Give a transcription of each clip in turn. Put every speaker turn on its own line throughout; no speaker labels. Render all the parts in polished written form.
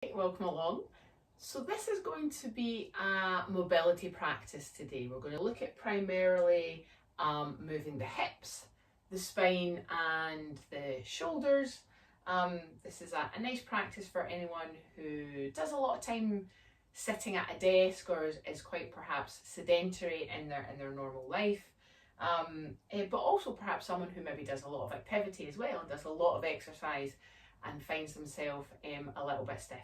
Welcome along. So this is going to be a mobility practice today. We're going to look at primarily moving the hips, the spine and the shoulders. This is a nice practice for anyone who does a lot of time sitting at a desk or is quite perhaps sedentary in their normal life. But also perhaps someone who maybe does a lot of activity as well and does a lot of exercise and finds themselves a little bit stiff.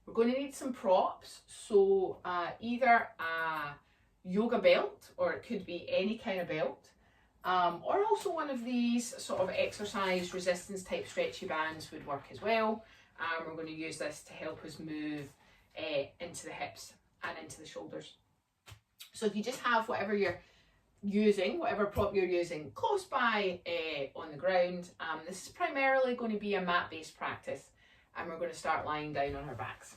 We're going to need some props, so either a yoga belt, or it could be any kind of belt, or also one of these sort of exercise resistance type stretchy bands would work as well. We're going to use this to help us move into the hips and into the shoulders. So if you just have whatever you're using, whatever prop you're using close by on the ground, this is primarily going to be a mat based practice, and we're going to start lying down on our backs.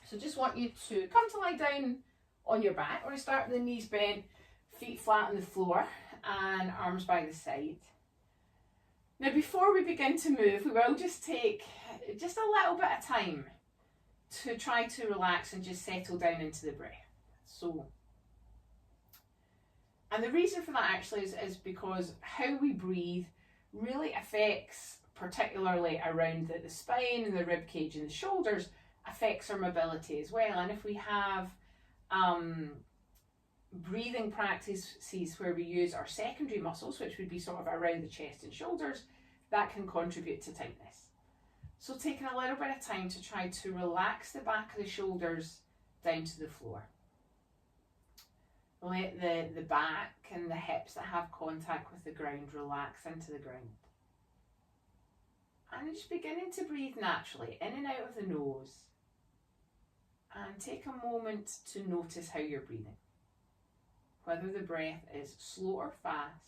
So just want you to come to lie down on your back. We're going to start with the knees bent, feet flat on the floor and arms by the side. Now before we begin to move, we will just take just a little bit of time to try to relax and just settle down into the breath. And the reason for that actually is because how we breathe really affects, particularly around the spine and the rib cage and the shoulders, affects our mobility as well. And if we have breathing practices where we use our secondary muscles, which would be sort of around the chest and shoulders, that can contribute to tightness. So taking a little bit of time to try to relax the back of the shoulders down to the floor. Let the back and the hips that have contact with the ground relax into the ground. And just beginning to breathe naturally in and out of the nose. And take a moment to notice how you're breathing. Whether the breath is slow or fast.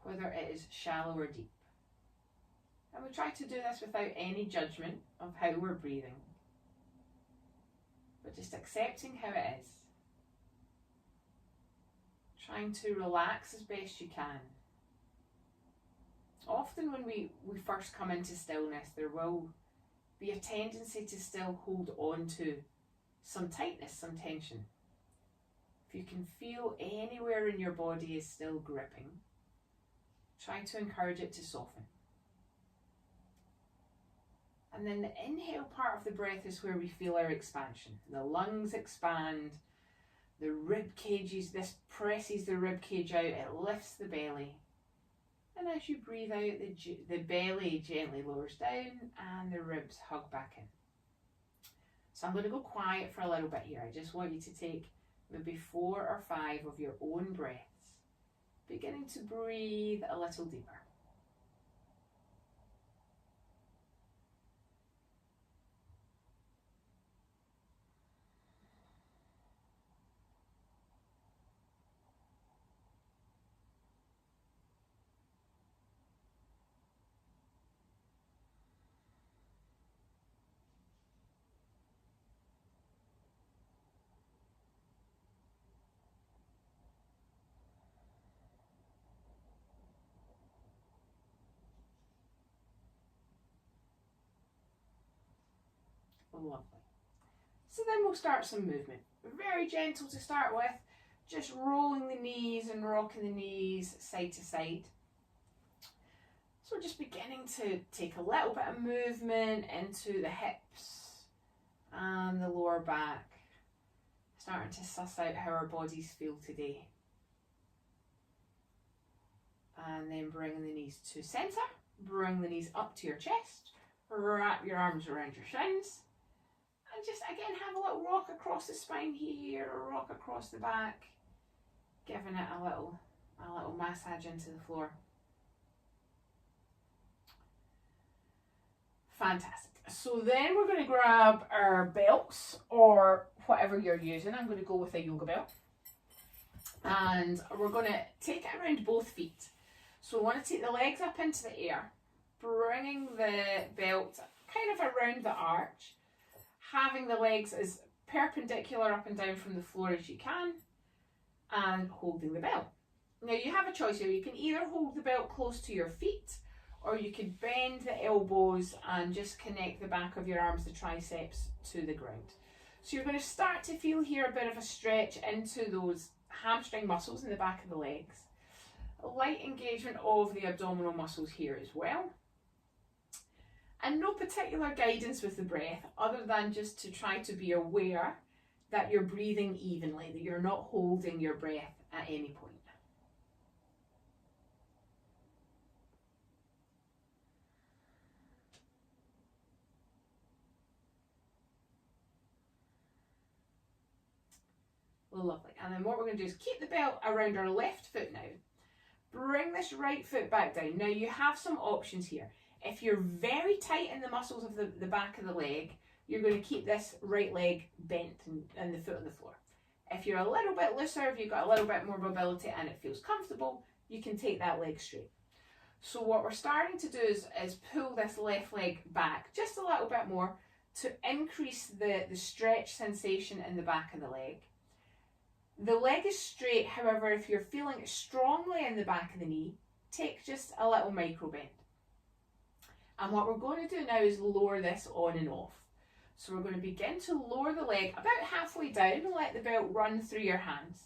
Whether it is shallow or deep. And we try to do this without any judgment of how we're breathing. But just accepting how it is. Trying to relax as best you can. Often when we first come into stillness, there will be a tendency to still hold on to some tightness, some tension. If you can feel anywhere in your body is still gripping, try to encourage it to soften. And then the inhale part of the breath is where we feel our expansion. The lungs expand. The rib cages, this presses the rib cage out, it lifts the belly. And as you breathe out, the belly gently lowers down and the ribs hug back in. So I'm going to go quiet for a little bit here. I just want you to take maybe 4 or 5 of your own breaths, beginning to breathe a little deeper. Lovely. So then we'll start some movement. Very gentle to start with, just rolling the knees and rocking the knees side to side. So we're just beginning to take a little bit of movement into the hips and the lower back. Starting to suss out how our bodies feel today. And then bringing the knees to centre, bring the knees up to your chest, wrap your arms around your shins. And just again have a little rock across the spine here, or rock across the back, giving it a little massage into the floor. Fantastic. So then we're going to grab our belts or whatever you're using. I'm going to go with a yoga belt. And we're going to take it around both feet. So we want to take the legs up into the air, bringing the belt kind of around the arch. Having the legs as perpendicular up and down from the floor as you can, and holding the belt. Now you have a choice here. You can either hold the belt close to your feet, or you could bend the elbows and just connect the back of your arms, the triceps, to the ground. So you're going to start to feel here a bit of a stretch into those hamstring muscles in the back of the legs. A light engagement of the abdominal muscles here as well. And no particular guidance with the breath other than just to try to be aware that you're breathing evenly, that you're not holding your breath at any point. Lovely. And then what we're going to do is keep the belt around our left foot now. Bring this right foot back down. Now you have some options here. If you're very tight in the muscles of the back of the leg, you're going to keep this right leg bent and the foot on the floor. If you're a little bit looser, if you've got a little bit more mobility and it feels comfortable, you can take that leg straight. So what we're starting to do is pull this left leg back just a little bit more to increase the stretch sensation in the back of the leg. The leg is straight, however, if you're feeling it strongly in the back of the knee, take just a little micro bend. And what we're going to do now is lower this on and off. So we're going to begin to lower the leg about halfway down and let the belt run through your hands.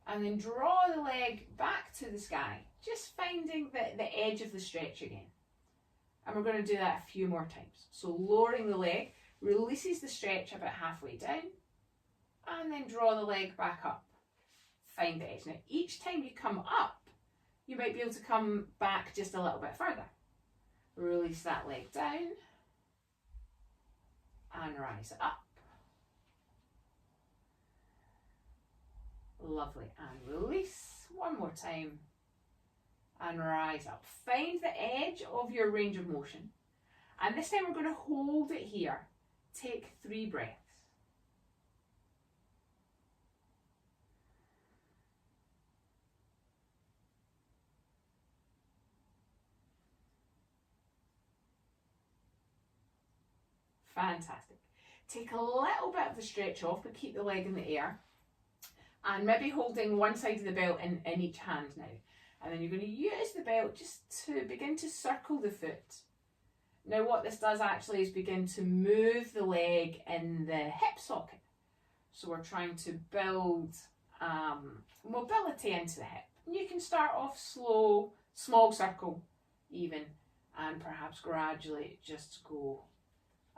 And then draw the leg back to the sky, just finding the edge of the stretch again. And we're going to do that a few more times. So lowering the leg releases the stretch about halfway down. And then draw the leg back up. Find the edge. Now each time you come up, you might be able to come back just a little bit further. Release that leg down and rise up. Lovely. And release. One more time and rise up. Find the edge of your range of motion. And this time we're going to hold it here. Take 3 breaths. Fantastic. Take a little bit of the stretch off, but keep the leg in the air. And maybe holding one side of the belt in each hand now. And then you're going to use the belt just to begin to circle the foot. Now what this does actually is begin to move the leg in the hip socket. So we're trying to build mobility into the hip. And you can start off slow, small circle even, and perhaps gradually just go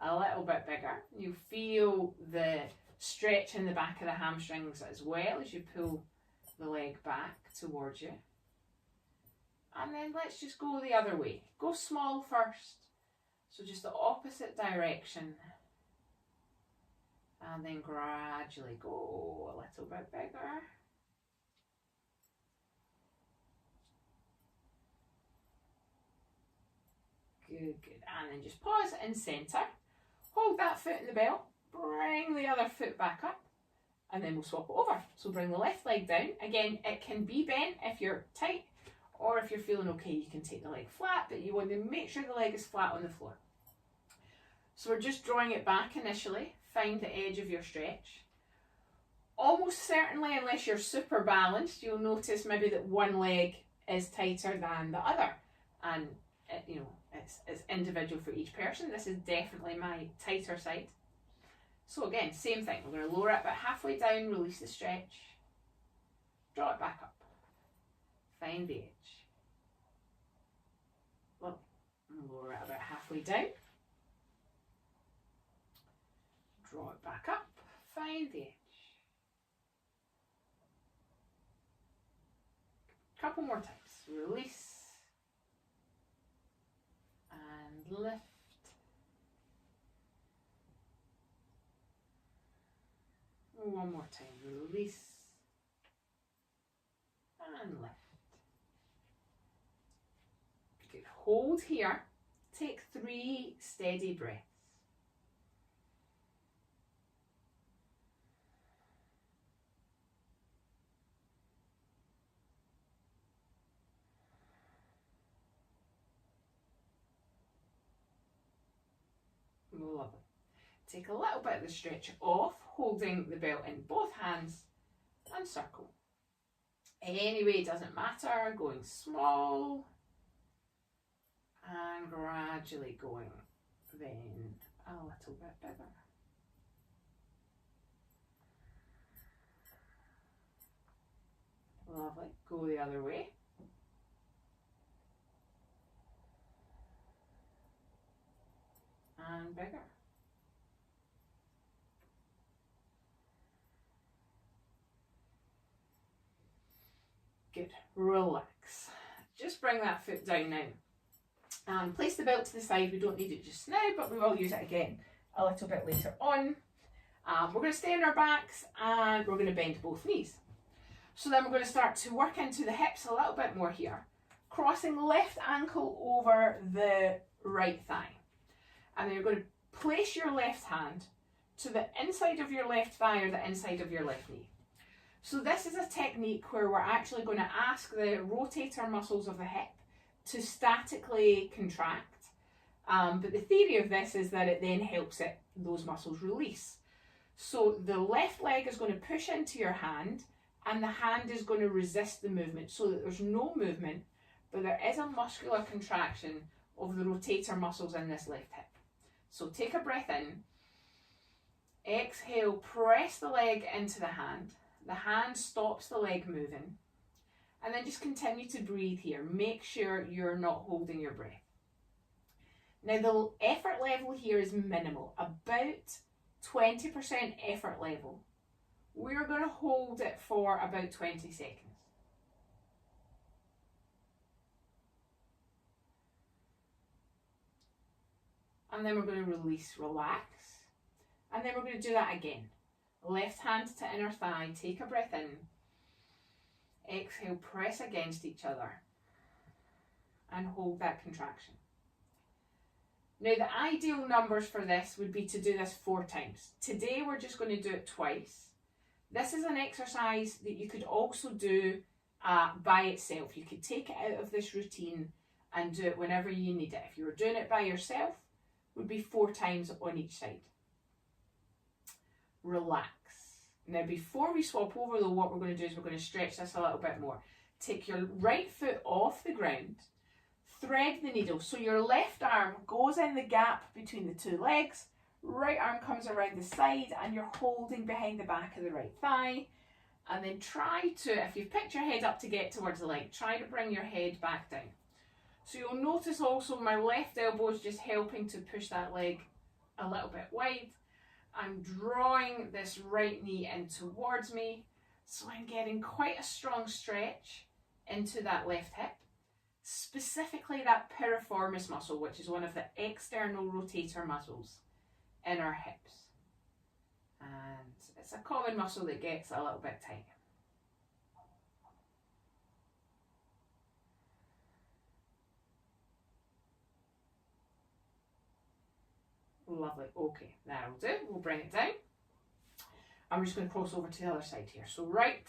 a little bit bigger. You feel the stretch in the back of the hamstrings as well as you pull the leg back towards you. And then let's just go the other way. Go small first. So just the opposite direction. And then gradually go a little bit bigger. Good, good. And then just pause in centre. Hold that foot in the belt, bring the other foot back up, and then we'll swap it over. So bring the left leg down. Again, it can be bent if you're tight, or if you're feeling okay, you can take the leg flat, but you want to make sure the leg is flat on the floor. So we're just drawing it back initially. Find the edge of your stretch. Almost certainly, unless you're super balanced, you'll notice maybe that one leg is tighter than the other. And it's individual for each person. This is definitely my tighter side. So again, same thing. We're going to lower it about halfway down, release the stretch, draw it back up, find the edge. Well, lower it about halfway down, draw it back up, find the edge. Couple more times. Release. And lift. One more time. Release. And lift. Good. Hold here. Take 3 steady breaths. Lovely. Take a little bit of the stretch off, holding the belt in both hands and circle. Anyway, it doesn't matter, going small And gradually going then a little bit bigger. Lovely. Go the other way. And bigger. Good. Relax. Just bring that foot down now. And place the belt to the side. We don't need it just now, but we will use it again a little bit later on. We're going to stay on our backs and we're going to bend both knees. So then we're going to start to work into the hips a little bit more here. Crossing the left ankle over the right thigh. And then you're going to place your left hand to the inside of your left thigh or the inside of your left knee. So this is a technique where we're actually going to ask the rotator muscles of the hip to statically contract. But the theory of this is that it then helps those muscles release. So the left leg is going to push into your hand and the hand is going to resist the movement so that there's no movement, but there is a muscular contraction of the rotator muscles in this left hip. So take a breath in, exhale, press the leg into the hand stops the leg moving, and then just continue to breathe here. Make sure you're not holding your breath. Now the effort level here is minimal, about 20% effort level. We're going to hold it for about 20 seconds. And then we're going to release, relax. And then we're going to do that again. Left hand to inner thigh, take a breath in. Exhale, press against each other. And hold that contraction. Now the ideal numbers for this would be to do this 4 times. Today we're just going to do it twice. This is an exercise that you could also do by itself. You could take it out of this routine and do it whenever you need it. If you were doing it by yourself, it would be 4 times on each side. Relax. Now before we swap over though, what we're going to do is we're going to stretch this a little bit more. Take your right foot off the ground, thread the needle. So your left arm goes in the gap between the 2 legs, right arm comes around the side and you're holding behind the back of the right thigh. And then try to, if you've picked your head up to get towards the leg, try to bring your head back down. So you'll notice also my left elbow is just helping to push that leg a little bit wide. I'm drawing this right knee in towards me, so I'm getting quite a strong stretch into that left hip, specifically that piriformis muscle, which is one of the external rotator muscles in our hips. And it's a common muscle that gets a little bit tight. Lovely. Okay, that'll do. We'll bring it down. I'm just going to cross over to the other side here. So right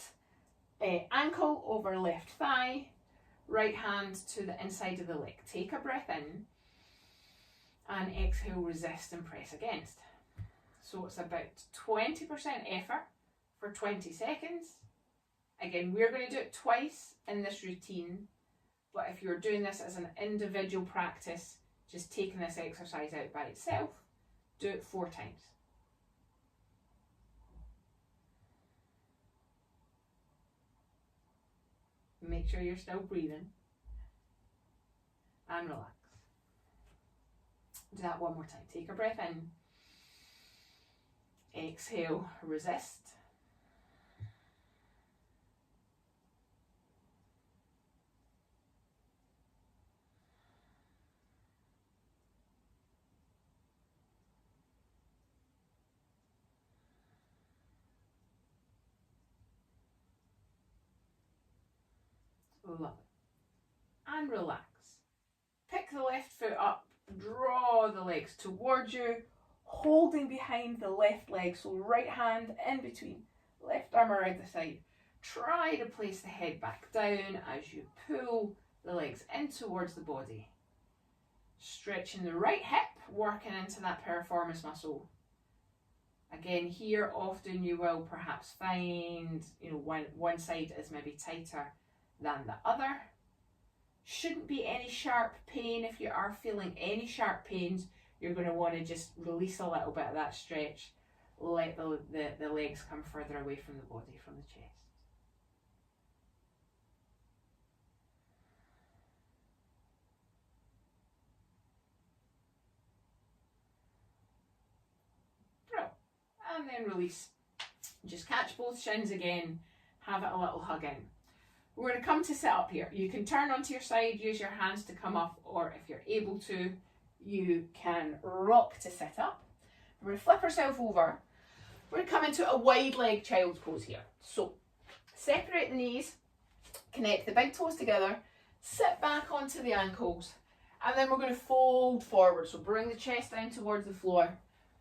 ankle over left thigh, right hand to the inside of the leg. Take a breath in and exhale, resist and press against. So it's about 20% effort for 20 seconds. Again, we're going to do it twice in this routine, but if you're doing this as an individual practice, just taking this exercise out by itself, do it 4 times. Make sure you're still breathing and relax. Do that one more time. Take a breath in. Exhale, resist. Love it. And relax. Pick the left foot up, draw the legs towards you, holding behind the left leg, so right hand in between, left arm around the side. Try to place the head back down as you pull the legs in towards the body. Stretching the right hip, working into that piriformis muscle. Again, here often you will perhaps find, one side is maybe tighter than the other. Shouldn't be any sharp pain. If you are feeling any sharp pains, you're going to want to just release a little bit of that stretch. Let the legs come further away from the body, from the chest. Brilliant. And then release. Just catch both shins again. Have it a little hug in. We're going to come to sit up here. You can turn onto your side, use your hands to come up, or if you're able to, you can rock to sit up. We're going to flip ourselves over. We're going to come into a wide leg child's pose here. So separate the knees, connect the big toes together, sit back onto the ankles, and then we're going to fold forward. So bring the chest down towards the floor,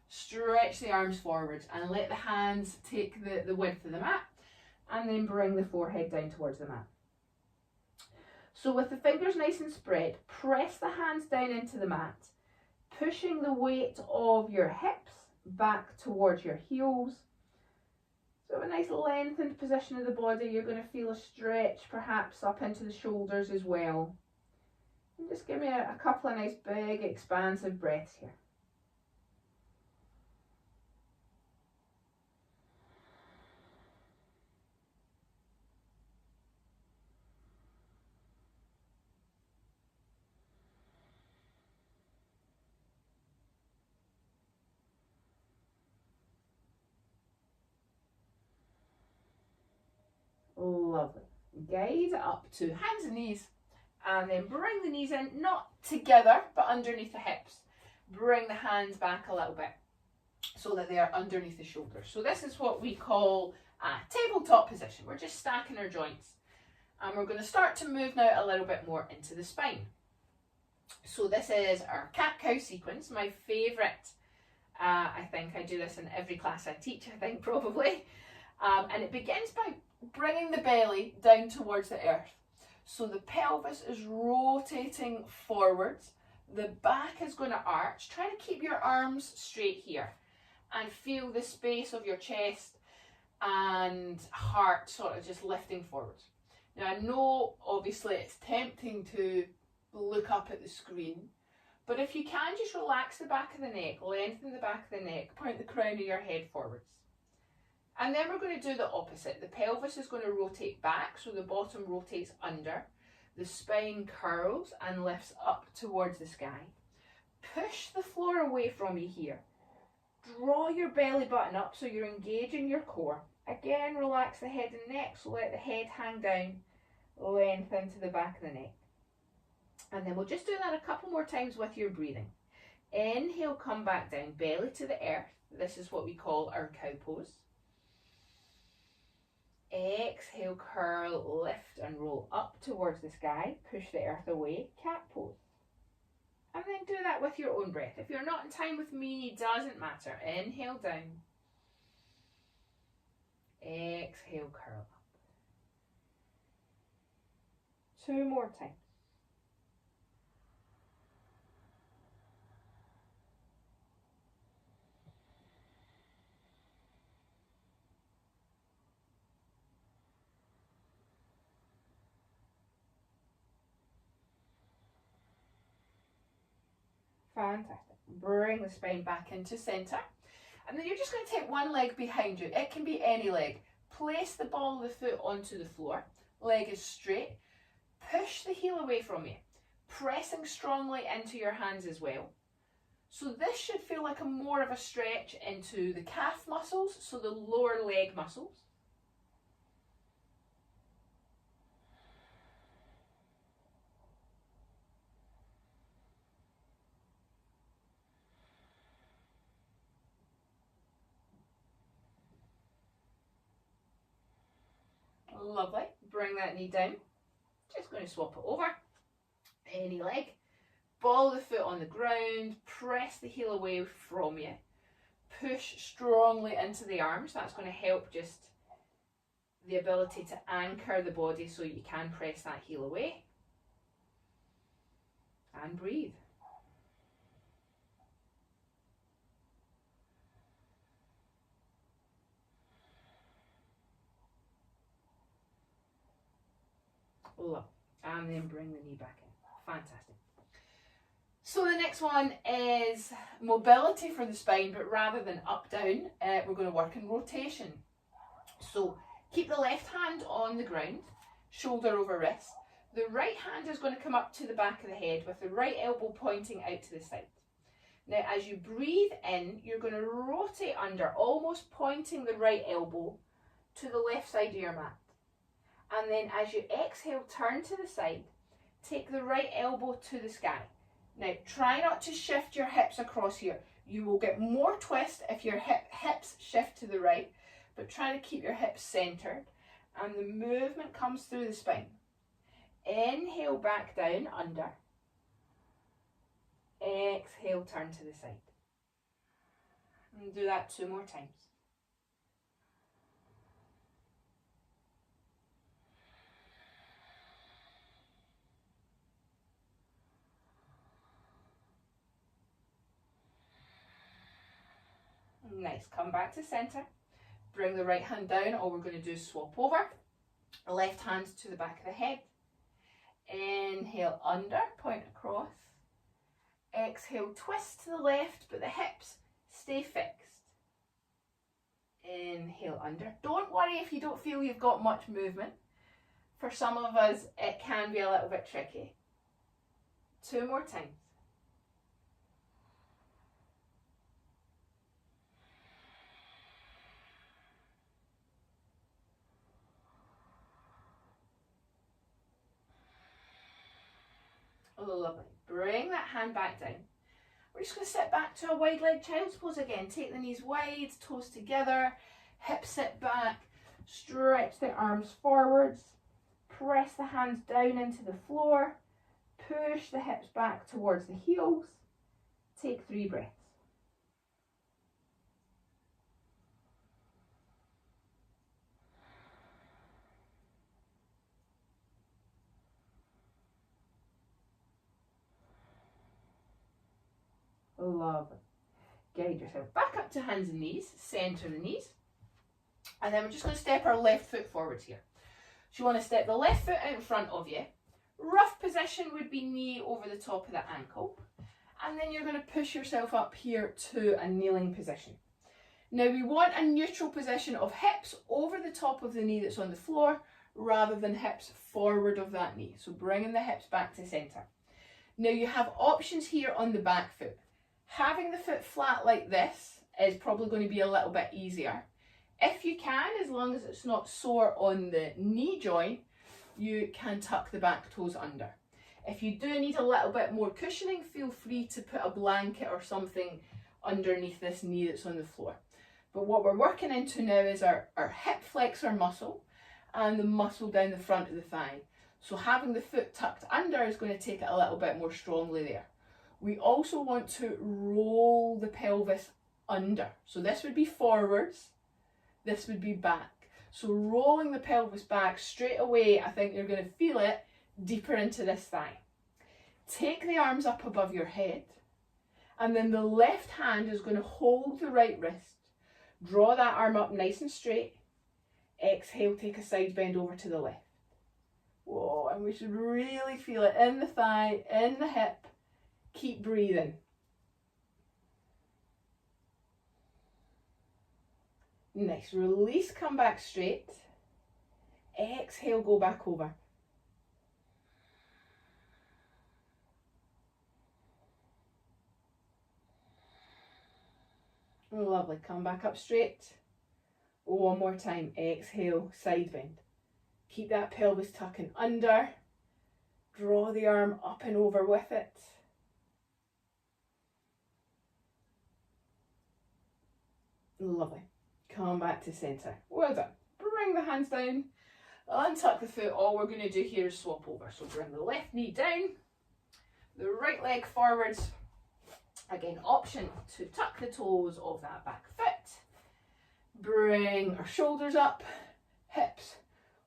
stretch the arms forward, and let the hands take the width of the mat, and then bring the forehead down towards the mat. So with the fingers nice and spread, press the hands down into the mat, pushing the weight of your hips back towards your heels. So a nice lengthened position of the body. You're going to feel a stretch perhaps up into the shoulders as well. And just give me a couple of nice big expansive breaths here. Lovely. Guide up to hands and knees, and then bring the knees in, not together, but underneath the hips. Bring the hands back a little bit so that they are underneath the shoulders. So this is what we call a tabletop position. We're just stacking our joints. And we're going to start to move now a little bit more into the spine. So this is our cat-cow sequence, my favourite. I think I do this in every class I teach, I think probably. And it begins by bringing the belly down towards the earth. So the pelvis is rotating forwards. The back is going to arch. Try to keep your arms straight here and feel the space of your chest and heart sort of just lifting forwards. Now I know obviously it's tempting to look up at the screen, but if you can, just relax the back of the neck, lengthen the back of the neck, point the crown of your head forwards. And then we're going to do the opposite. The pelvis is going to rotate back, so the bottom rotates under. The spine curls and lifts up towards the sky. Push the floor away from you here. Draw your belly button up so you're engaging your core. Again, relax the head and neck, so let the head hang down, lengthen to the back of the neck. And then we'll just do that a couple more times with your breathing. Inhale, come back down, belly to the earth. This is what we call our cow pose. Exhale, curl, lift and roll up towards the sky. Push the earth away, cat pose. And then do that with your own breath. If you're not in time with me, doesn't matter. Inhale down. Exhale, curl up. 2 more times. Fantastic. Bring the spine back into centre. And then you're just going to take one leg behind you. It can be any leg. Place the ball of the foot onto the floor. Leg is straight. Push the heel away from you. Pressing strongly into your hands as well. So this should feel like more of a stretch into the calf muscles, so the lower leg muscles. Lovely. Bring that knee down. Just going to swap it over. Any leg. Ball the foot on the ground. Press the heel away from you. Push strongly into the arms. That's going to help just the ability to anchor the body so you can press that heel away. And breathe. Lovely. And then bring the knee back in. Fantastic. So the next one is mobility for the spine, but rather than up down, we're going to work in rotation. So keep the left hand on the ground, shoulder over wrist. The right hand is going to come up to the back of the head with the right elbow pointing out to the side. Now as you breathe in, you're going to rotate under, almost pointing the right elbow to the left side of your mat. And then as you exhale, turn to the side, take the right elbow to the sky. Now try not to shift your hips across here. You will get more twist if your hips shift to the right, but try to keep your hips centered and the movement comes through the spine. Inhale back down, under. Exhale, turn to the side. And do that 2 more times. Nice, come back to center. Bring the right hand down. All we're going to do is swap over. Left hand to the back of the head. Inhale under, point across. Exhale, twist to the left, but the hips stay fixed. Inhale under. Don't worry if you don't feel you've got much movement. For some of us, it can be a little bit tricky. 2 more times. Lovely. Bring that hand back down. We're just going to sit back to a wide leg child's pose again. Take the knees wide, toes together, hips sit back, stretch the arms forwards, press the hands down into the floor, push the hips back towards the heels. Take 3 breaths. Lovely. Guide yourself back up to hands and knees, centre the knees. And then we're just going to step our left foot forwards here. So you want to step the left foot out in front of you. Rough position would be knee over the top of the ankle. And then you're going to push yourself up here to a kneeling position. Now we want a neutral position of hips over the top of the knee that's on the floor rather than hips forward of that knee. So bringing the hips back to centre. Now you have options here on the back foot. Having the foot flat like this is probably going to be a little bit easier. If you can, as long as it's not sore on the knee joint, you can tuck the back toes under. If you do need a little bit more cushioning, feel free to put a blanket or something underneath this knee that's on the floor. But what we're working into now is our hip flexor muscle and the muscle down the front of the thigh. So having the foot tucked under is going to take it a little bit more strongly there. We also want to roll the pelvis under. So this would be forwards, this would be back. So rolling the pelvis back straight away, I think you're going to feel it deeper into this thigh. Take the arms up above your head, and then the left hand is going to hold the right wrist. Draw that arm up nice and straight. Exhale, take a side bend over to the left. Whoa, and we should really feel it in the thigh, in the hip. Keep breathing. Nice. Release, come back straight. Exhale, go back over. Lovely. Come back up straight. One more time. Exhale, side bend. Keep that pelvis tucking under. Draw the arm up and over with it. Lovely. Come back to centre. Well done. Bring the hands down. Untuck the foot. All we're going to do here is swap over. So bring the left knee down. The right leg forwards. Again, option to tuck the toes of that back foot. Bring our shoulders up. Hips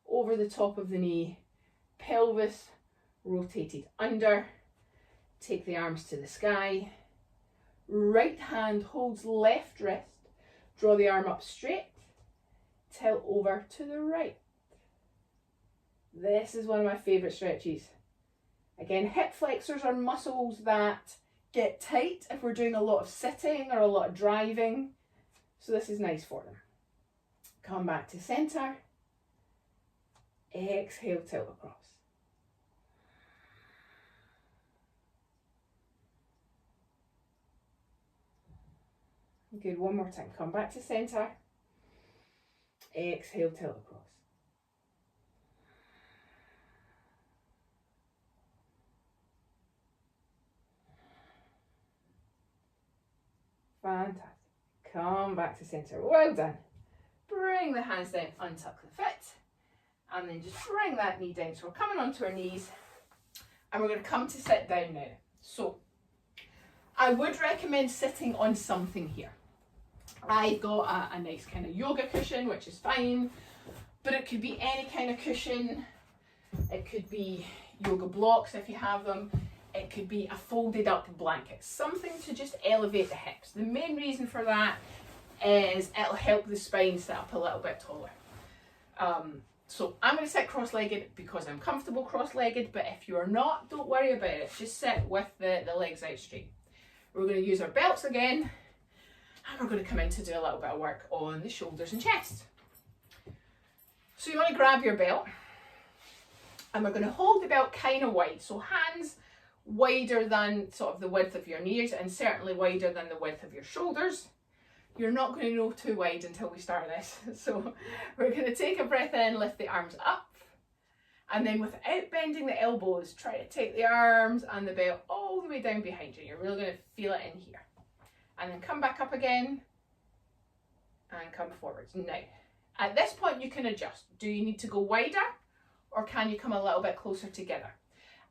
over the top of the knee. Pelvis rotated under. Take the arms to the sky. Right hand holds left wrist. Draw the arm up straight, tilt over to the right. This is one of my favourite stretches. Again, hip flexors are muscles that get tight if we're doing a lot of sitting or a lot of driving. So this is nice for them. Come back to centre. Exhale, tilt across. Good, one more time. Come back to centre. Exhale, tilt across. Fantastic. Come back to centre. Well done. Bring the hands down, untuck the foot, and then just bring that knee down. So we're coming onto our knees, and we're going to come to sit down now. So I would recommend sitting on something here. I've got a nice kind of yoga cushion, which is fine, but it could be any kind of cushion. It could be yoga blocks if you have them. It could be a folded up blanket, something to just elevate the hips. The main reason for that is it'll help the spine sit up a little bit taller. So I'm going to sit cross-legged because I'm comfortable cross-legged, but if you're not, don't worry about it. Just sit with the legs out straight. We're going to use our belts again, and we're going to come in to do a little bit of work on the shoulders and chest. So you want to grab your belt, and we're going to hold the belt kind of wide. So hands wider than sort of the width of your knees, and certainly wider than the width of your shoulders. You're not going to know too wide until we start this. So we're going to take a breath in, lift the arms up, and then without bending the elbows, try to take the arms and the belt all the way down behind you. You're really going to feel it in here. And then come back up again and come forwards. Now, at this point you can adjust. Do you need to go wider, or can you come a little bit closer together?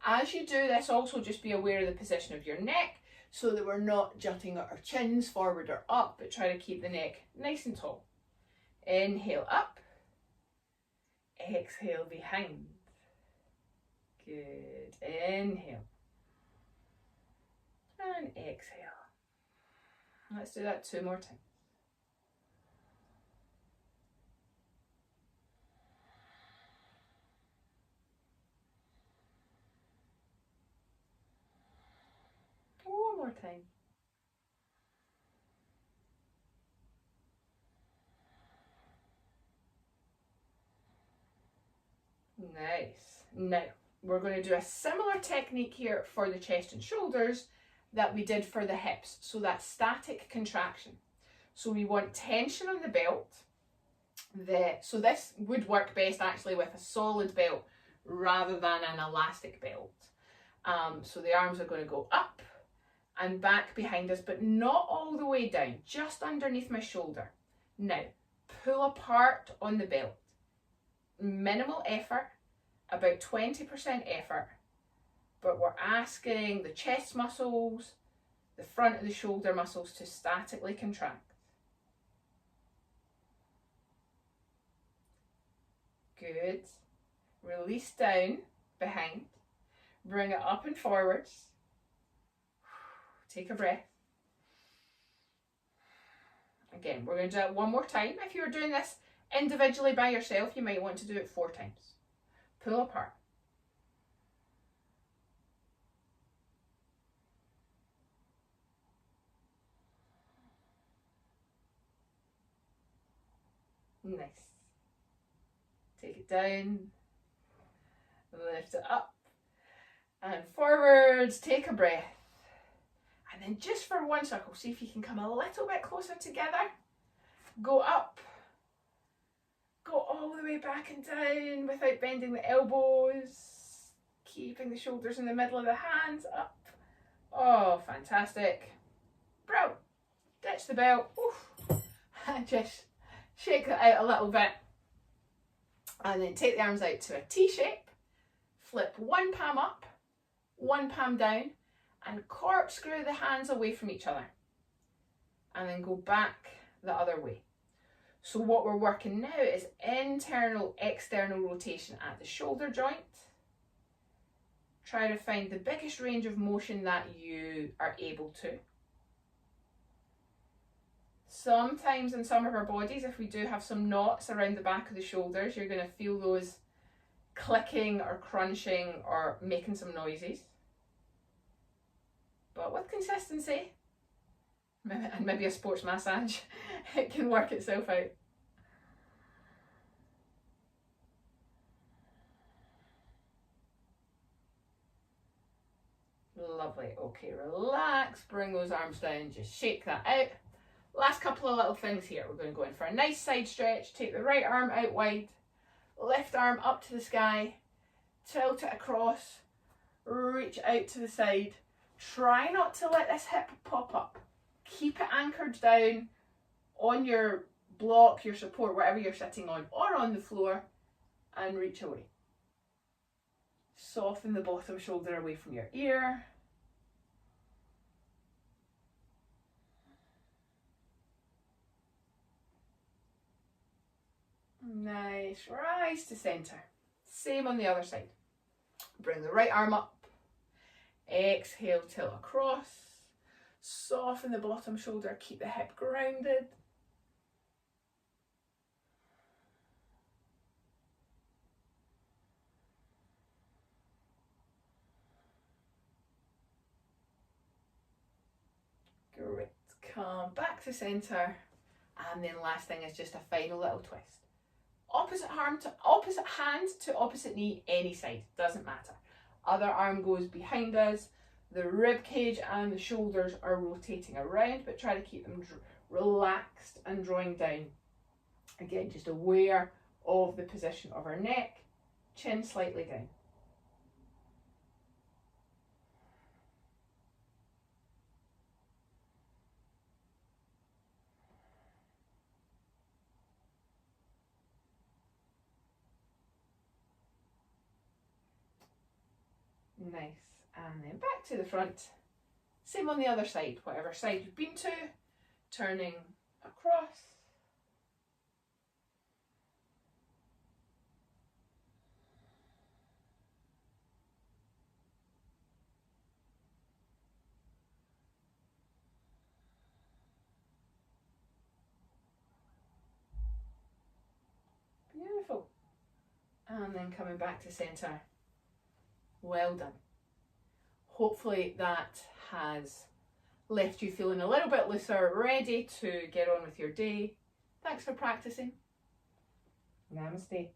As you do this, also just be aware of the position of your neck, so that we're not jutting our chins forward or up, but try to keep the neck nice and tall. Inhale up, exhale behind. Good. Inhale and exhale. Let's do that 2 more times. One more time. Nice. Now, we're going to do a similar technique here for the chest and shoulders that we did for the hips. So that's static contraction. So we want tension on the belt. So this would work best actually with a solid belt rather than an elastic belt. So the arms are going to go up and back behind us, but not all the way down, just underneath my shoulder. Now, pull apart on the belt. Minimal effort, about 20% effort, but we're asking the chest muscles, the front of the shoulder muscles to statically contract. Good. Release down behind, bring it up and forwards. Take a breath. Again, we're going to do it 1 more time. If you're doing this individually by yourself, you might want to do it 4 times. Pull apart. Nice. Take it down. Lift it up. And forwards. Take a breath. And then just for 1 circle, see if you can come a little bit closer together. Go up. Go all the way back and down without bending the elbows. Keeping the shoulders in the middle of the hands. Up. Oh, fantastic. Bro. Ditch the belt. Oof. And just shake that out a little bit. And then take the arms out to a T shape. Flip 1 palm up, 1 palm down, and corkscrew the hands away from each other. And then go back the other way. So what we're working now is internal, external rotation at the shoulder joint. Try to find the biggest range of motion that you are able to. Sometimes in some of our bodies, if we do have some knots around the back of the shoulders, you're going to feel those clicking or crunching or making some noises. But with consistency, and maybe a sports massage, it can work itself out. Lovely. Okay, relax, bring those arms down, just shake that out. Last couple of little things here. We're going to go in for a nice side stretch. Take the right arm out wide, left arm up to the sky, tilt it across, reach out to the side. Try not to let this hip pop up. Keep it anchored down on your block, your support, whatever you're sitting on, or on the floor, and reach away. Soften the bottom shoulder away from your ear. Nice, rise to centre. Same on the other side. Bring the right arm up. Exhale, tilt across. Soften the bottom shoulder, keep the hip grounded. Great. Come back to centre. And then last thing is just a final little twist. Opposite hand to opposite knee, any side, doesn't matter. Other arm goes behind us. The rib cage and the shoulders are rotating around, but try to keep them relaxed and drawing down. Again, just aware of the position of our neck, chin slightly down. Nice. And then back to the front. Same on the other side, whatever side you've been to, turning across. Beautiful. And then coming back to centre. Well done. Hopefully that has left you feeling a little bit looser, ready to get on with your day. Thanks for practicing. Namaste.